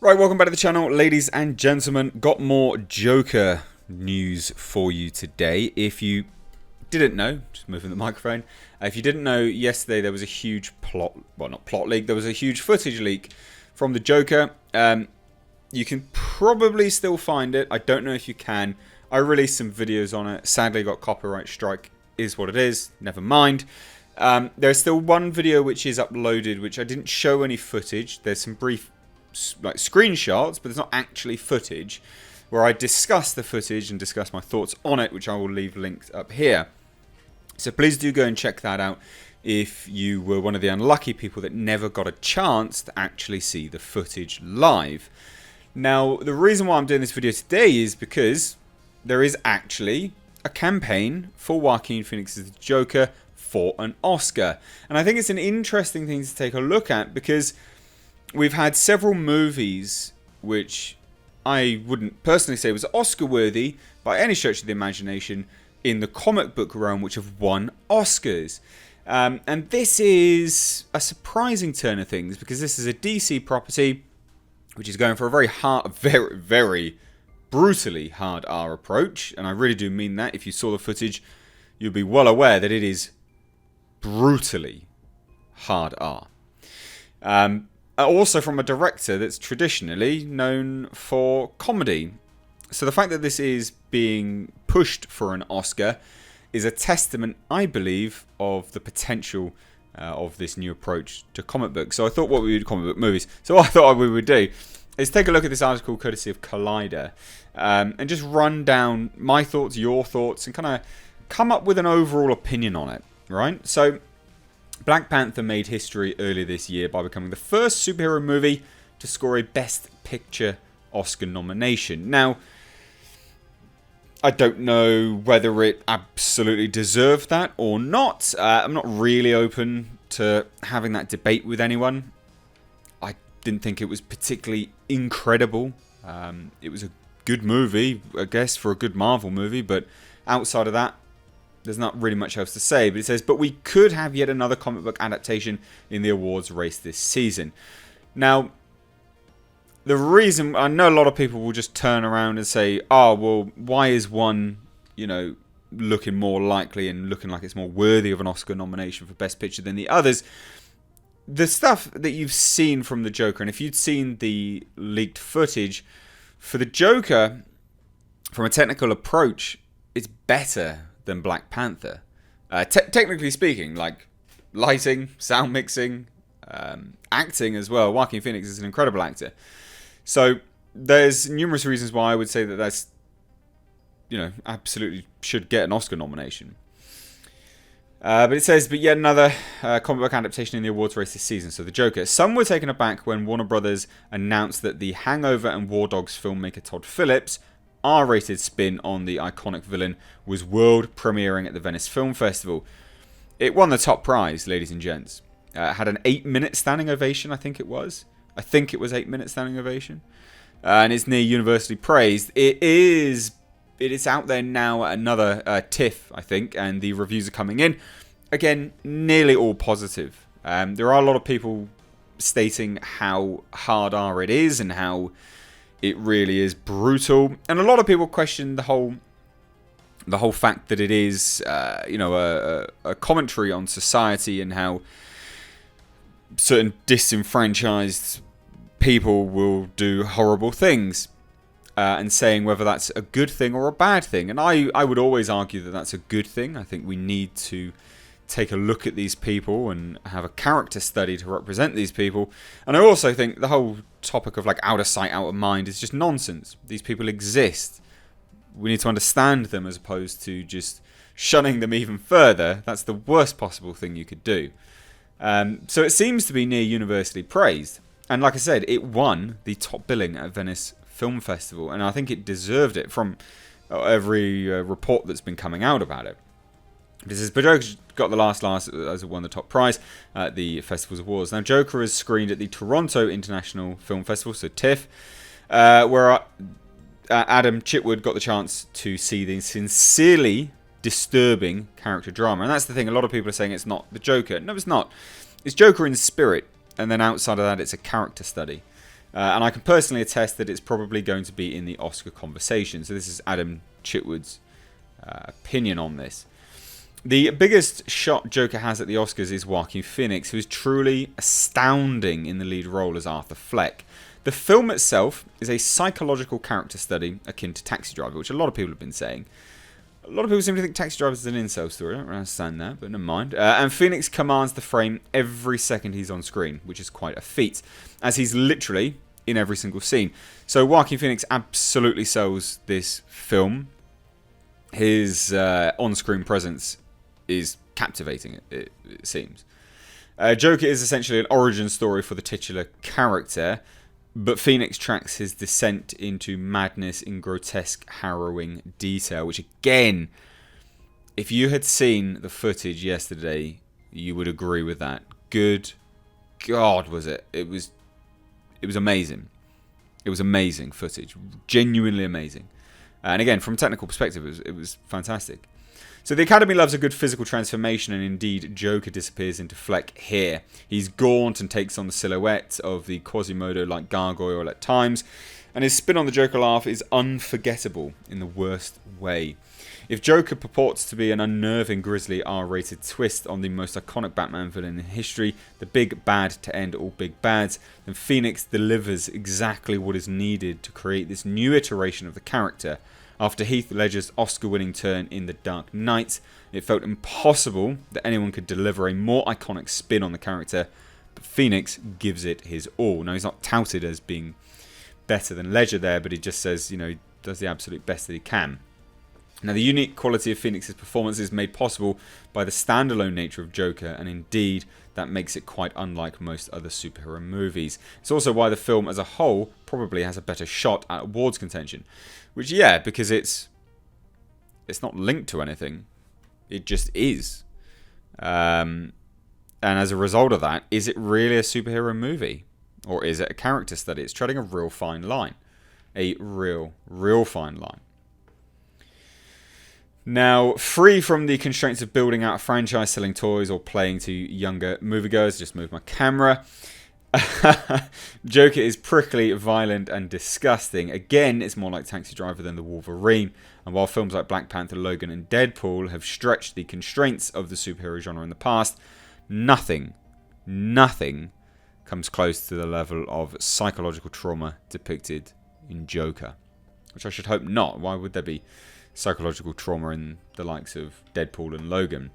Right, welcome back to the channel, ladies and gentlemen. Got more Joker news for you today. If you didn't know, just moving the microphone. If you didn't know, yesterday there was a huge not plot leak, there was a huge footage leak from the Joker. You can probably still find it. I don't know if you can. I released some videos on it. Sadly, got copyright strike. Is what it is. Never mind. There's still one video which is uploaded, which I didn't show any footage. There's some brief like screenshots, but there's not actually footage, where I discuss the footage and discuss my thoughts on it, which I will leave linked up here. So please do go and check that out if you were one of the unlucky people that never got a chance to actually see the footage live. Now, the reason why I'm doing this video today is because there is actually a campaign for Joaquin Phoenix's Joker for an Oscar. And I think it's an interesting thing to take a look at, because we've had several movies which I wouldn't personally say was Oscar-worthy by any stretch of the imagination in the comic book realm, which have won Oscars. And this is a surprising turn of things, because this is a DC property which is going for a very brutally hard R approach. And I really do mean that. If you saw the footage, you'll be well aware that it is brutally hard R. Also from a director that's traditionally known for comedy. So the fact that this is being pushed for an Oscar is a testament, I believe, of the potential of this new approach to comic books. So I thought comic book movies. So what I thought we would do is take a look at this article courtesy of Collider, and just run down my thoughts, your thoughts, and kind of come up with an overall opinion on it, right? So Black Panther made history earlier this year by becoming the first superhero movie to score a Best Picture Oscar nomination. Now, I don't know whether it absolutely deserved that or not. I'm not really open to having that debate with anyone. I didn't think it was particularly incredible. It was a good movie, I guess, for a good Marvel movie, but outside of that, there's not really much else to say. But it says, but we could have yet another comic book adaptation in the awards race this season. Now, the reason, I know a lot of people will just turn around and say, oh, well, why is one, looking more likely and looking like it's more worthy of an Oscar nomination for Best Picture than the others? The stuff that you've seen from the Joker, and if you'd seen the leaked footage for the Joker, from a technical approach, it's better than Black Panther. Technically speaking, like lighting, sound mixing, acting as well. Joaquin Phoenix is an incredible actor. So there's numerous reasons why I would say that that's, absolutely should get an Oscar nomination. But it says, but yet another comic book adaptation in the awards race this season. So the Joker. Some were taken aback when Warner Brothers announced that the Hangover and War Dogs filmmaker Todd Phillips' R-rated spin on the iconic villain was world premiering at the Venice Film Festival. It won the top prize, ladies and gents. Had an 8-minute standing ovation, I think it was. 8-minute standing ovation. And it's near universally praised. It is out there now at another TIFF, I think, and the reviews are coming in. Again, nearly all positive. There are a lot of people stating how hard R it is and how it really is brutal, and a lot of people question the whole fact that it is, a commentary on society and how certain disenfranchised people will do horrible things, and saying whether that's a good thing or a bad thing. And I would always argue that that's a good thing. I think we need to take a look at these people and have a character study to represent these people. And I also think the whole topic of like out of sight, out of mind is just nonsense. These people exist. We need to understand them as opposed to just shunning them even further. That's the worst possible thing you could do. So it seems to be near universally praised. And like I said, it won the top billing at Venice Film Festival. And I think it deserved it from every report that's been coming out about it. This is, but Joker got the last as it won the top prize at the festival's awards. Now, Joker is screened at the Toronto International Film Festival, so TIFF, where Adam Chitwood got the chance to see the sincerely disturbing character drama. And that's the thing, a lot of people are saying it's not the Joker. No, it's not. It's Joker in spirit, and then outside of that, it's a character study. And I can personally attest that it's probably going to be in the Oscar conversation. So this is Adam Chitwood's opinion on this. The biggest shot Joker has at the Oscars is Joaquin Phoenix, who is truly astounding in the lead role as Arthur Fleck. The film itself is a psychological character study akin to Taxi Driver, which a lot of people have been saying. A lot of people seem to think Taxi Driver is an incel story. I don't understand that, but never mind. And Phoenix commands the frame every second he's on screen, which is quite a feat, as he's literally in every single scene. So Joaquin Phoenix absolutely sells this film. His on-screen presence is captivating, it seems. Joker is essentially an origin story for the titular character, but Phoenix tracks his descent into madness in grotesque, harrowing detail, which again, if you had seen the footage yesterday, you would agree with that. Good God, was it? It was amazing. It was amazing footage. Genuinely amazing. And again, from a technical perspective, it was fantastic. So the Academy loves a good physical transformation, and indeed Joker disappears into Fleck here. He's gaunt and takes on the silhouette of the Quasimodo-like gargoyle at times, and his spin on the Joker laugh is unforgettable in the worst way. If Joker purports to be an unnerving, grisly R-rated twist on the most iconic Batman villain in history, the big bad to end all big bads, then Phoenix delivers exactly what is needed to create this new iteration of the character. After Heath Ledger's Oscar-winning turn in The Dark Knight, it felt impossible that anyone could deliver a more iconic spin on the character, but Phoenix gives it his all. Now, he's not touted as being better than Ledger there, but he just says, he does the absolute best that he can. Now, the unique quality of Phoenix's performance is made possible by the standalone nature of Joker, and indeed, that makes it quite unlike most other superhero movies. It's also why the film as a whole probably has a better shot at awards contention. Which, yeah, because it's not linked to anything. It just is. And as a result of that, is it really a superhero movie? Or is it a character study? It's treading a real fine line. A real fine line. Now, free from the constraints of building out a franchise, selling toys, or playing to younger moviegoers, just move my camera. Joker is prickly, violent, and disgusting. Again, it's more like Taxi Driver than the Wolverine. And while films like Black Panther, Logan, and Deadpool have stretched the constraints of the superhero genre in the past, nothing comes close to the level of psychological trauma depicted in Joker. Which I should hope not. Why would there be psychological trauma in the likes of Deadpool and Logan?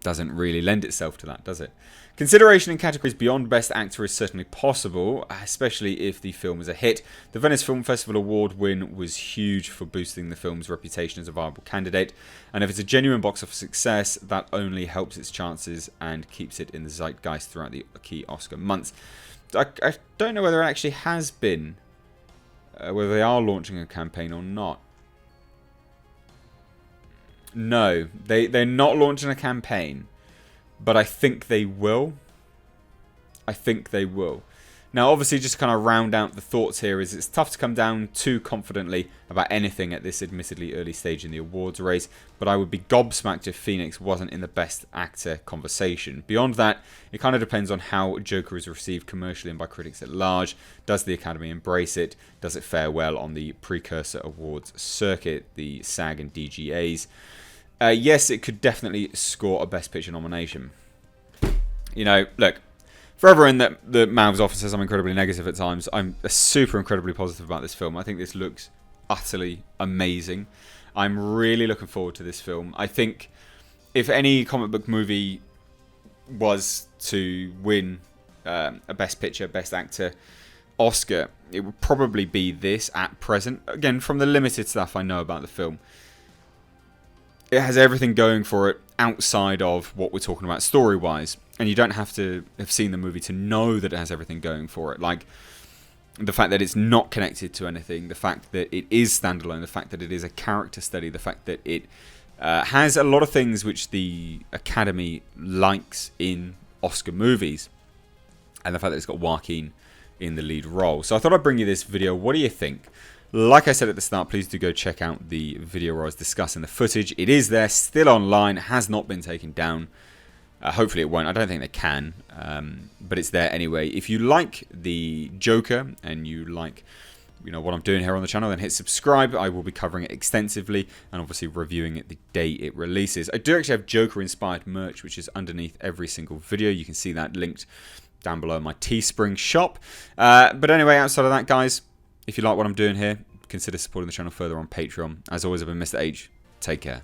Doesn't really lend itself to that, does it? Consideration in categories beyond Best Actor is certainly possible, especially if the film is a hit. The Venice Film Festival Award win was huge for boosting the film's reputation as a viable candidate, and if it's a genuine box office success, that only helps its chances and keeps it in the zeitgeist throughout the key Oscar months. I don't know whether it actually has been, whether they are launching a campaign or not. No, they're not launching a campaign, but I think they will. Now, obviously, just to kind of round out the thoughts here, is it's tough to come down too confidently about anything at this admittedly early stage in the awards race, but I would be gobsmacked if Phoenix wasn't in the Best Actor conversation. Beyond that, it kind of depends on how Joker is received commercially and by critics at large. Does the Academy embrace it? Does it fare well on the precursor awards circuit, the SAG and DGAs? Yes, it could definitely score a Best Picture nomination. Look, for everyone that mouths off and says I'm incredibly negative at times, I'm super incredibly positive about this film. I think this looks utterly amazing. I'm really looking forward to this film. I think if any comic book movie was to win a Best Picture, Best Actor Oscar, it would probably be this at present. Again, from the limited stuff I know about the film, it has everything going for it outside of what we're talking about story-wise. And you don't have to have seen the movie to know that it has everything going for it. Like the fact that it's not connected to anything, the fact that it is standalone, the fact that it is a character study, the fact that it has a lot of things which the Academy likes in Oscar movies. And the fact that it's got Joaquin in the lead role. So I thought I'd bring you this video. What do you think? Like I said at the start, please do go check out the video where I was discussing the footage. It is there, still online, has not been taken down. Hopefully it won't. I don't think they can, but it's there anyway. If you like the Joker and you like what I'm doing here on the channel, then hit subscribe. I will be covering it extensively and obviously reviewing it the day it releases. I do actually have Joker inspired merch, which is underneath every single video. You can see that linked down below in my Teespring shop. But anyway, outside of that, guys, if you like what I'm doing here, consider supporting the channel further on Patreon. As always, I've been Mr. H. Take care.